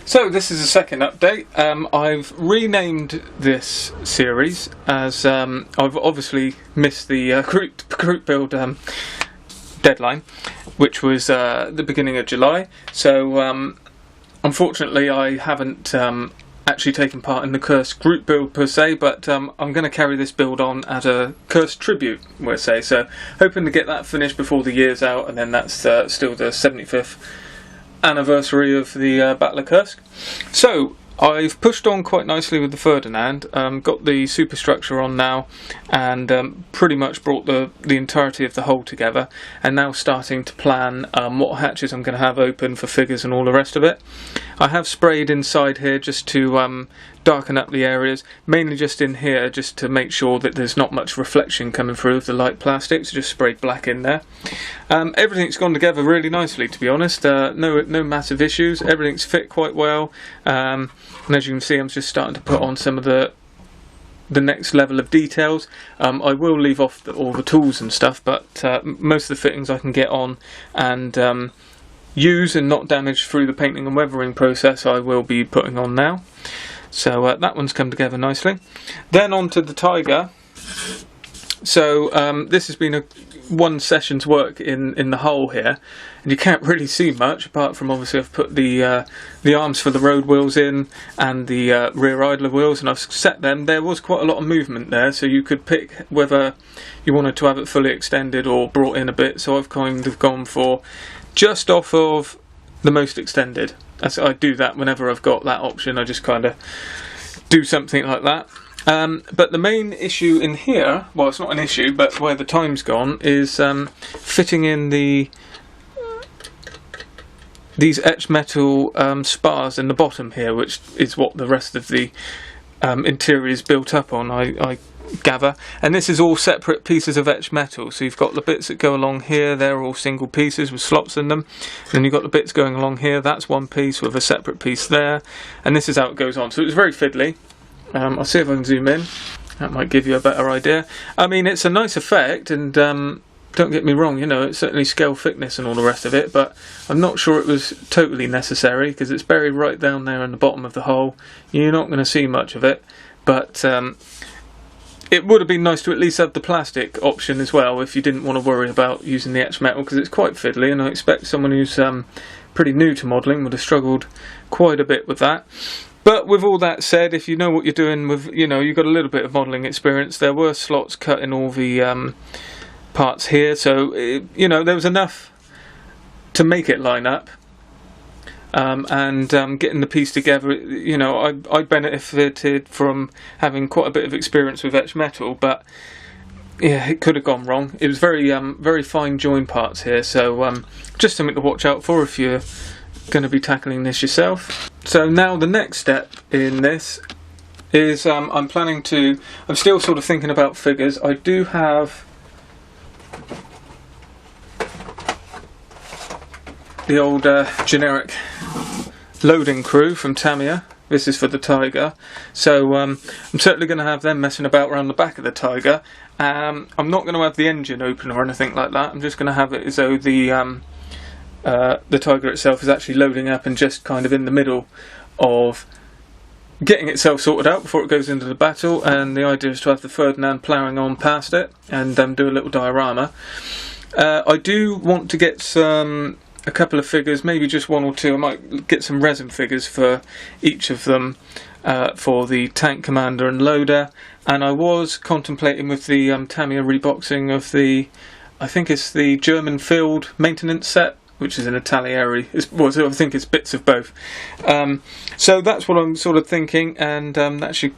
So this is a second update. I've renamed this series as I've obviously missed the group build deadline, which was the beginning of July. So unfortunately I haven't actually taken part in the Kursk group build per se, but I'm going to carry this build on as a Kursk Tribute, we'll say. So hoping to get that finished before the year's out, and then that's still the 75th anniversary of the Battle of Kursk. So I've pushed on quite nicely with the Ferdinand, got the superstructure on now, and pretty much brought the entirety of the hull together, and now starting to plan what hatches I'm going to have open for figures and all the rest of it. I have sprayed inside here just to darken up the areas, mainly just in here, just to make sure that there's not much reflection coming through of the light plastics. Just sprayed black in there. Everything's gone together really nicely, to be honest. No massive issues. Everything's fit quite well. And as you can see, I'm just starting to put on some of the next level of details. I will leave off all the tools and stuff, but most of the fittings I can get on and use and not damage through the painting and weathering process I will be putting on now. So that one's come together nicely. Then on to the Tiger. So this has been one session's work in the hull here, and you can't really see much apart from obviously I've put the arms for the road wheels in and the rear idler wheels, and I've set them. There was quite a lot of movement there, so you could pick whether you wanted to have it fully extended or brought in a bit. So I've kind of gone for just off of the most extended. I do that whenever I've got that option. I just kind of do something like that. But the main issue in here, well, it's not an issue, but where the time's gone, is fitting in these etched metal spars in the bottom here, which is what the rest of the interior is built up on, I gather. And this is all separate pieces of etched metal. So you've got the bits that go along here, they're all single pieces with slots in them. Then you've got the bits going along here, that's one piece with a separate piece there. And this is how it goes on. So it's very fiddly. I'll see if I can zoom in. That might give you a better idea. I mean, it's a nice effect, and don't get me wrong, you know, it's certainly scale thickness and all the rest of it, but I'm not sure it was totally necessary, because it's buried right down there in the bottom of the hole. You're not going to see much of it, but it would have been nice to at least have the plastic option as well, if you didn't want to worry about using the etched metal, because it's quite fiddly, and I expect someone who's pretty new to modelling would have struggled quite a bit with that. But with all that said, if you know what you're doing with, you know, you've got a little bit of modelling experience, there were slots cut in all the parts here, so, you know, there was enough to make it line up. And getting the piece together, you know, I benefited from having quite a bit of experience with etched metal, but yeah, it could have gone wrong. It was very fine join parts here, so just something to watch out for if you're going to be tackling this yourself. So now the next step in this is I'm still sort of thinking about figures. I do have the old generic loading crew from Tamiya. This is for the Tiger, so I'm certainly going to have them messing about around the back of the Tiger. I'm not going to have the engine open or anything like that. I'm just going to have it as though the Tiger itself is actually loading up and just kind of in the middle of getting itself sorted out before it goes into the battle, and the idea is to have the Ferdinand ploughing on past it and do a little diorama. I do want to get a couple of figures, maybe just one or two. I might get some resin figures for each of them for the tank commander and loader, and I was contemplating with the Tamiya reboxing of I think it's the German field maintenance set, which is an Italieri. I think it's bits of both. So that's what I'm sort of thinking, and that should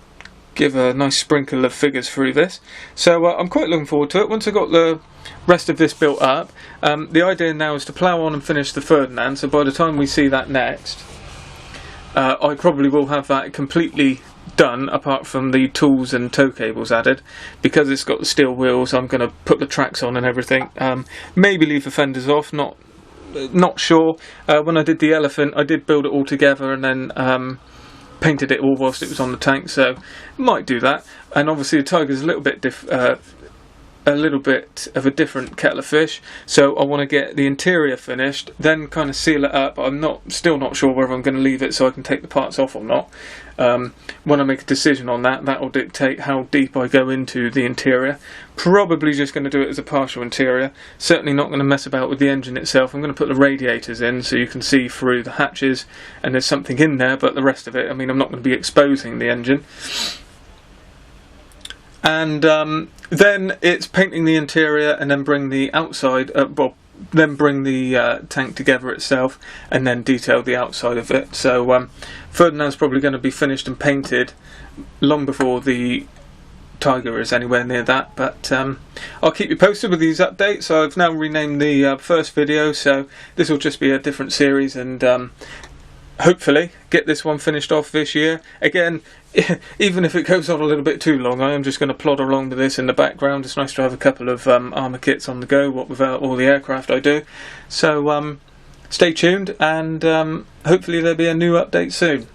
give a nice sprinkle of figures through this. So I'm quite looking forward to it. Once I've got the rest of this built up, the idea now is to plough on and finish the Ferdinand, so by the time we see that next, I probably will have that completely done, apart from the tools and tow cables added. Because it's got the steel wheels, I'm going to put the tracks on and everything. Maybe leave the fenders off, not sure. When I did the elephant, I did build it all together and then painted it all whilst it was on the tank, so might do that. And obviously the Tiger's a little bit a little bit of a different kettle of fish, so I want to get the interior finished, then kind of seal it up. I'm still not sure whether I'm going to leave it so I can take the parts off or not. When I make a decision on that, that will dictate how deep I go into the interior. Probably just going to do it as a partial interior. Certainly not going to mess about with the engine itself. I'm going to put the radiators in so you can see through the hatches and there's something in there, but the rest of it, I mean, I'm not going to be exposing the engine. And then it's painting the interior and then bring the outside, then bring the tank together itself and then detail the outside of it. So Ferdinand's probably going to be finished and painted long before the Tiger is anywhere near that, but I'll keep you posted with these updates. I've now renamed the first video, so this will just be a different series, and hopefully get this one finished off this year. Again, even if it goes on a little bit too long, I am just going to plod along with this in the background. It's nice to have a couple of armour kits on the go, what without all the aircraft I do. So stay tuned, and hopefully there'll be a new update soon.